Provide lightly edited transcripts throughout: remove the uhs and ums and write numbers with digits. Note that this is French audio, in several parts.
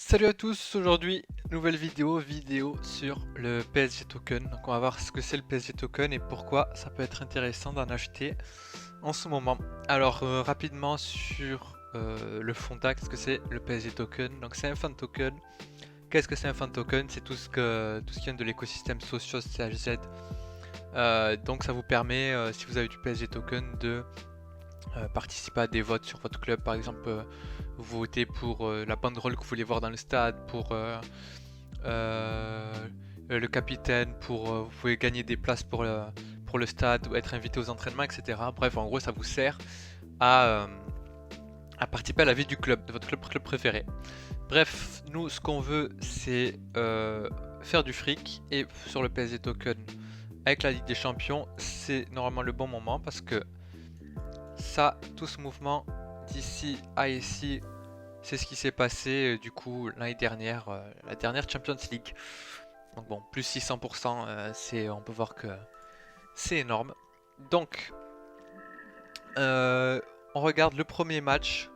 Salut à tous, aujourd'hui nouvelle vidéo sur le PSG Token. Donc on va voir ce que c'est le PSG Token et pourquoi ça peut être intéressant d'en acheter en ce moment. Alors rapidement sur le Fondac, ce que c'est le PSG Token. Donc c'est un fan token. Qu'est-ce que c'est un fan token? C'est tout ce qui vient de l'écosystème Socios CHZ. Donc ça vous permet, si vous avez du PSG Token, de participer à des votes sur votre club. Par exemple, vous votez pour la banderole que vous voulez voir dans le stade, pour le capitaine, vous pouvez gagner des places pour le stade ou être invité aux entraînements, etc. Bref, en gros, ça vous sert à, euh, à participer à la vie du club, de votre club préféré. Bref, nous, ce qu'on veut, c'est faire du fric, et sur le PSG Token avec la Ligue des Champions, c'est normalement le bon moment parce que ça, tout ce mouvement d'ici à ici, c'est ce qui s'est passé du coup l'année dernière, la dernière Champions League. Donc bon, plus 600%, on peut voir que c'est énorme. Donc, on regarde le premier match,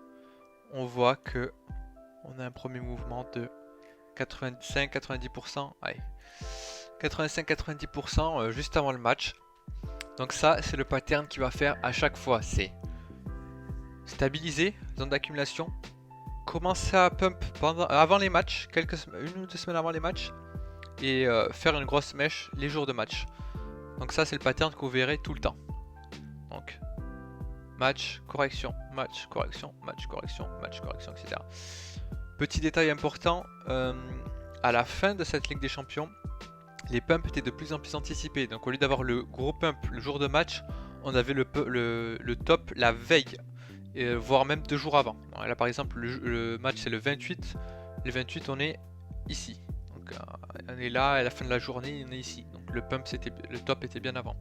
on voit que on a un premier mouvement de 85-90%, allez, 85-90% juste avant le match. Donc ça, c'est le pattern qu'il va faire à chaque fois, c'est stabiliser, zone d'accumulation, commencer à pump avant les matchs, une ou deux semaines avant les matchs, et faire une grosse mèche les jours de match. Donc ça c'est le pattern que vous verrez tout le temps. Donc match, correction, match, correction, match, correction, match, correction, etc. Petit détail important, à la fin de cette Ligue des Champions, les pumps étaient de plus en plus anticipés. Donc au lieu d'avoir le gros pump le jour de match, on avait le top la veille, voire même 2 jours avant. Là par exemple le match c'est le 28, le 28 on est ici. Donc on est là, à la fin de la journée on est ici. Donc le top était bien avant.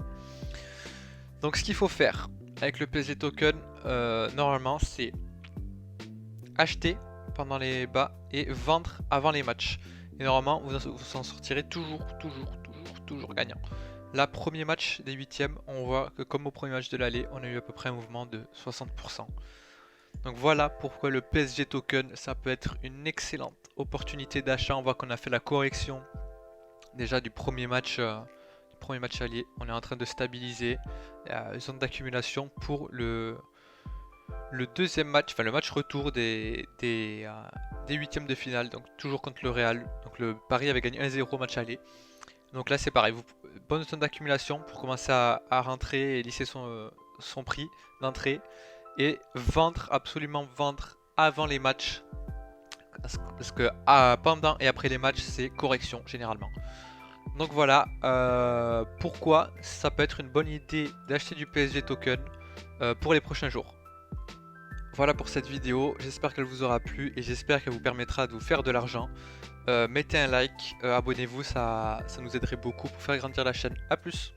Donc ce qu'il faut faire avec le PSG Token, normalement c'est acheter pendant les bas et vendre avant les matchs. Et normalement vous en sortirez toujours gagnant. Là, premier match des huitièmes, on voit que comme au premier match de l'aller, on a eu à peu près un mouvement de 60%. Donc voilà pourquoi le PSG Token, ça peut être une excellente opportunité d'achat. On voit qu'on a fait la correction déjà du premier match allié. On est en train de stabiliser la zone d'accumulation pour le deuxième match, enfin le match retour des huitièmes de finale. Donc toujours contre le Real. Donc le Paris avait gagné 1-0 match aller. Donc là c'est pareil, bonne zone d'accumulation pour commencer à rentrer et lisser son prix d'entrée. Et absolument vendre avant les matchs. Parce que pendant et après les matchs, c'est correction généralement. Donc voilà pourquoi ça peut être une bonne idée d'acheter du PSG token pour les prochains jours. Voilà pour cette vidéo, j'espère qu'elle vous aura plu et j'espère qu'elle vous permettra de vous faire de l'argent. Mettez un like, abonnez-vous, ça nous aiderait beaucoup pour faire grandir la chaîne. A plus!